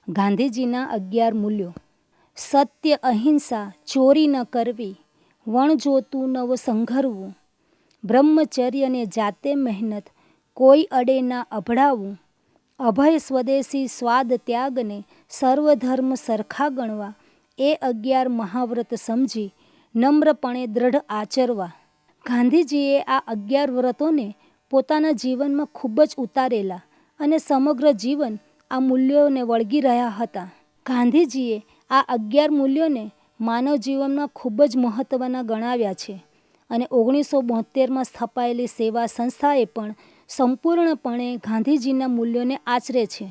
ગાંધીજીના 11 મૂલ્યો. સત્ય, અહિંસા, ચોરી ન કરવી, વણજોતું નવ સંઘરવું, બ્રહ્મચર્ય ને જાતે મહેનત, કોઈ અડે ના અભડાવું, અભય સ્વદેશી સ્વાદ ત્યાગને, સર્વધર્મ સરખા ગણવા, એ 11 મહાવ્રત સમજી નમ્રપણે દ્રઢ આચરવા. ગાંધીજીએ આ 11 વ્રતોને પોતાના જીવનમાં ખૂબ જ ઉતારેલા અને સમગ્ર જીવન આ મૂલ્યોને વળગી રહ્યા હતા. ગાંધીજીએ આ 11 મૂલ્યોને માનવ જીવનમાં ખૂબ જ મહત્ત્વના ગણાવ્યા છે અને 1972માં સ્થપાયેલી સેવા સંસ્થાએ પણ સંપૂર્ણપણે ગાંધીજીના મૂલ્યોને આચરે છે.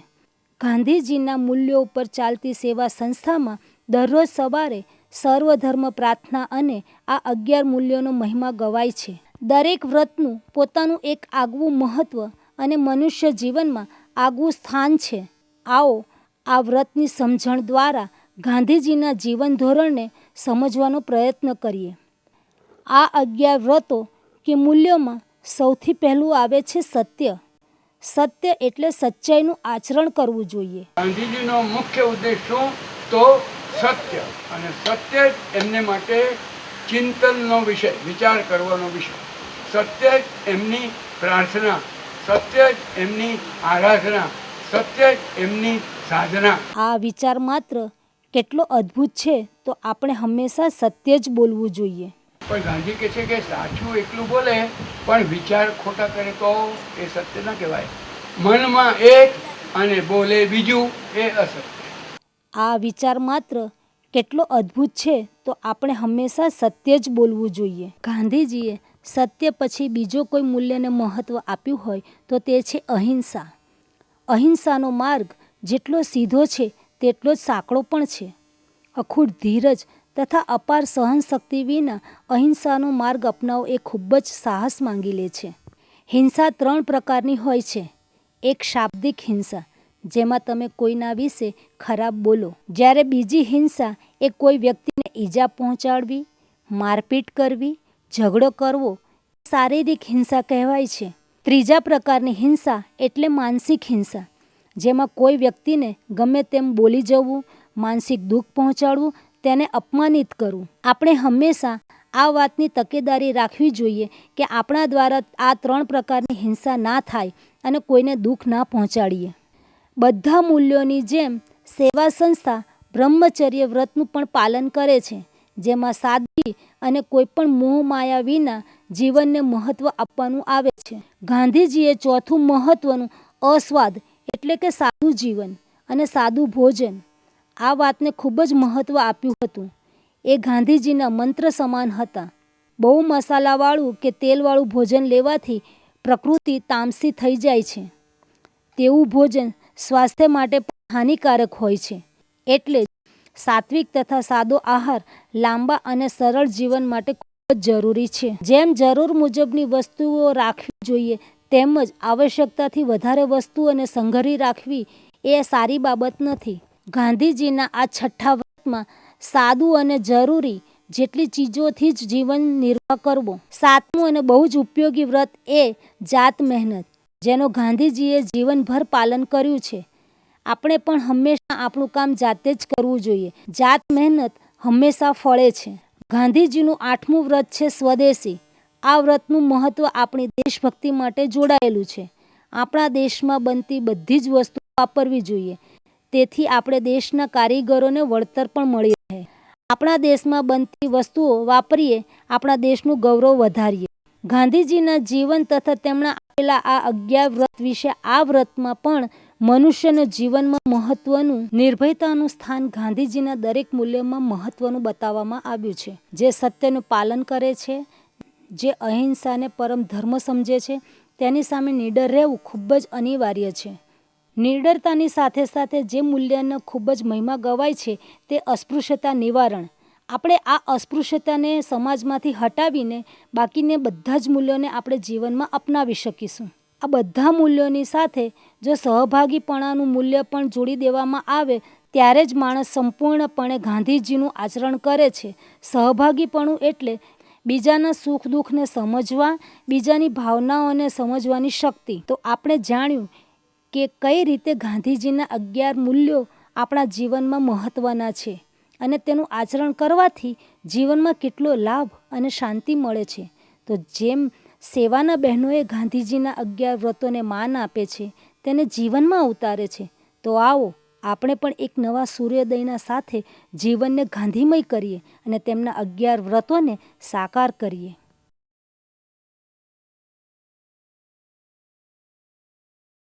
ગાંધીજીના મૂલ્યો ઉપર ચાલતી સેવા સંસ્થામાં દરરોજ સવારે સર્વધર્મ પ્રાર્થના અને આ 11 મૂલ્યોનો મહિમા ગવાય છે. દરેક વ્રતનું પોતાનું એક આગવું મહત્ત્વ અને મનુષ્ય જીવનમાં આગવું સ્થાન છે. આવો આ વ્રતની સમજણ દ્વારા ગાંધીજીના જીવન ધોરણને સમજવાનો પ્રયત્ન કરીએ. આ 11 વ્રતો કે મૂલ્યોમાં સૌથી પહેલું આવે છે સત્ય. સત્ય એટલે સચ્ચાઈનું આચરણ કરવું જોઈએ. ગાંધીજીનો મુખ્ય ઉદ્દેશ શું? તો સત્ય. અને સત્ય જ એમને માટે ચિંતનનો વિષય, વિચાર કરવાનો વિષય. સત્ય જ એમની પ્રાર્થના, સત્ય જ એમની આરાધના, સત્ય જ એમની સાધના. આ વિચાર માત્ર કેટલો અદ્ભુત છે તો આપણે હંમેશા સત્ય જ બોલવું જોઈએ. પણ ગાંધી કહે છે કે સાચું એકલું બોલે પણ વિચાર ખોટા કરે તો એ સત્ય ન કહેવાય. મનમાં એક અને બોલે બીજું, એ અસત્ય. આ વિચાર માત્ર કેટલો અદ્ભુત છે તો આપણે હંમેશા સત્ય જ બોલવું જોઈએ. ગાંધીજીએ સત્ય પછી બીજો કોઈ મૂલ્યને મહત્ત્વ આપ્યું હોય તો તે છે અહિંસા. અહિંસાનો માર્ગ જેટલો સીધો છે તેટલો જ સાંકડો પણ છે. અખૂટ ધીરજ તથા અપાર સહનશક્તિ વિના અહિંસાનો માર્ગ અપનાવવો એ ખૂબ જ સાહસ માંગી લે છે. હિંસા 3 પ્રકારની હોય છે. એક શાબ્દિક હિંસા, જેમાં તમે કોઈના વિશે ખરાબ બોલો. જ્યારે બીજી હિંસા એ કોઈ વ્યક્તિને ઈજા પહોંચાડવી, મારપીટ કરવી, ઝઘડો કરવો, શારીરિક હિંસા કહેવાય છે. ત્રીજા પ્રકારની હિંસા એટલે માનસિક હિંસા, જેમાં કોઈ વ્યક્તિને ગમે તેમ બોલી જવું, માનસિક દુઃખ પહોંચાડવું, તેને અપમાનિત કરવું. આપણે હંમેશા આ વાતની તકેદારી રાખવી જોઈએ કે આપણા દ્વારા આ 3 પ્રકારની હિંસા ના થાય અને કોઈને દુઃખ ના પહોંચાડીએ. બધા મૂલ્યોની જેમ સેવા સંસ્થા બ્રહ્મચર્ય વ્રતનું પણ પાલન કરે છે, જેમાં સાદગી અને કોઈ પણ મોહ માયા વિના જીવનને મહત્ત્વ આપવાનું આવે છે. ગાંધીજીએ ચોથું મહત્ત્વનું અસ્વાદ એટલે કે સાદું જીવન અને સાદું ભોજન, આ વાતને ખૂબ જ મહત્ત્વ આપ્યું હતું. એ ગાંધીજીના મંત્ર સમાન હતા. બહુ મસાલાવાળું કે તેલવાળું ભોજન લેવાથી પ્રકૃતિ તામસી થઈ જાય છે. તેવું ભોજન સ્વાસ્થ્ય માટે પણ હાનિકારક હોય છે. એટલે જ સાત્વિક તથા સાદો આહાર લાંબા અને સરળ જીવન માટે ખૂબ જ જરૂરી છે. જેમ જરૂર મુજબની વસ્તુઓ રાખવી જોઈએ તેમજ આવશ્યકતાથી વધારે વસ્તુઓને સંઘરી રાખવી એ સારી બાબત નથી. ગાંધીજીના આ 6થા વ્રતમાં સાદું અને જરૂરી જેટલી ચીજોથી જ જીવન નિર્વાહ કરવો. 7મું અને બહુ જ ઉપયોગી વ્રત એ જાત મહેનત, જેનો ગાંધીજીએ જીવનભર પાલન કર્યું છે. આપણે પણ હંમેશા આપણું કામ જાતે જ કરવું જોઈએ. જાત મહેનત હંમેશા ફળે છે. ગાંધીજીનું 8મું વ્રત છે સ્વદેશી. આ વ્રતનું મહત્ત્વ આપણી દેશભક્તિ માટે જોડાયેલું છે. આપણા દેશમાં બનતી બધી જ વસ્તુ વાપરવી જોઈએ, તેથી આપણે દેશના કારીગરોને વળતર પણ મળી રહે. આપણા દેશમાં બનતી વસ્તુઓ વાપરીએ, આપણા દેશનું ગૌરવ વધારીએ. ગાંધીજીના જીવન તથા તેમના આપેલા આ 11 વ્રત વિશે આ વ્રતમાં પણ મનુષ્યના જીવનમાં મહત્વનું નિર્ભયતાનું સ્થાન ગાંધીજીના દરેક મૂલ્યમાં મહત્વનું બતાવવામાં આવ્યું છે. જે સત્યનું પાલન કરે છે, જે અહિંસાને પરમ ધર્મ સમજે છે, તેની સામે નીડર રહેવું ખૂબ જ અનિવાર્ય છે. નિડરતાની સાથે સાથે જે મૂલ્યનો ખૂબ જ મહિમા ગવાય છે તે અસ્પૃશ્યતા નિવારણ. આપણે આ અસ્પૃશ્યતાને સમાજમાંથી હટાવીને બાકીને બધા જ મૂલ્યોને આપણે જીવનમાં અપનાવી શકીશું. આ બધા મૂલ્યોની સાથે જો સહભાગીપણાનું મૂલ્ય પણ જોડી દેવામાં આવે ત્યારે જ માણસ સંપૂર્ણપણે ગાંધીજીનું આચરણ કરે છે. સહભાગીપણું એટલે બીજાના સુખ દુઃખને સમજવા, બીજાની ભાવનાઓને સમજવાની શક્તિ. તો આપણે જાણ્યું કે કઈ રીતે ગાંધીજીના 11 મૂલ્યો આપણા જીવનમાં મહત્ત્વના છે અને તેનું આચરણ કરવાથી જીવનમાં કેટલો લાભ અને શાંતિ મળે છે. તો જેમ સેવાના બહેનોએ ગાંધીજીના 11 વ્રતોને માન આપે છે, તેને જીવનમાં ઉતારે છે, તો આવો આપણે પણ એક નવા સૂર્યોદયના સાથે જીવનને ગાંધીમય કરીએ અને તેમના 11 વ્રતોને સાકાર કરીએ.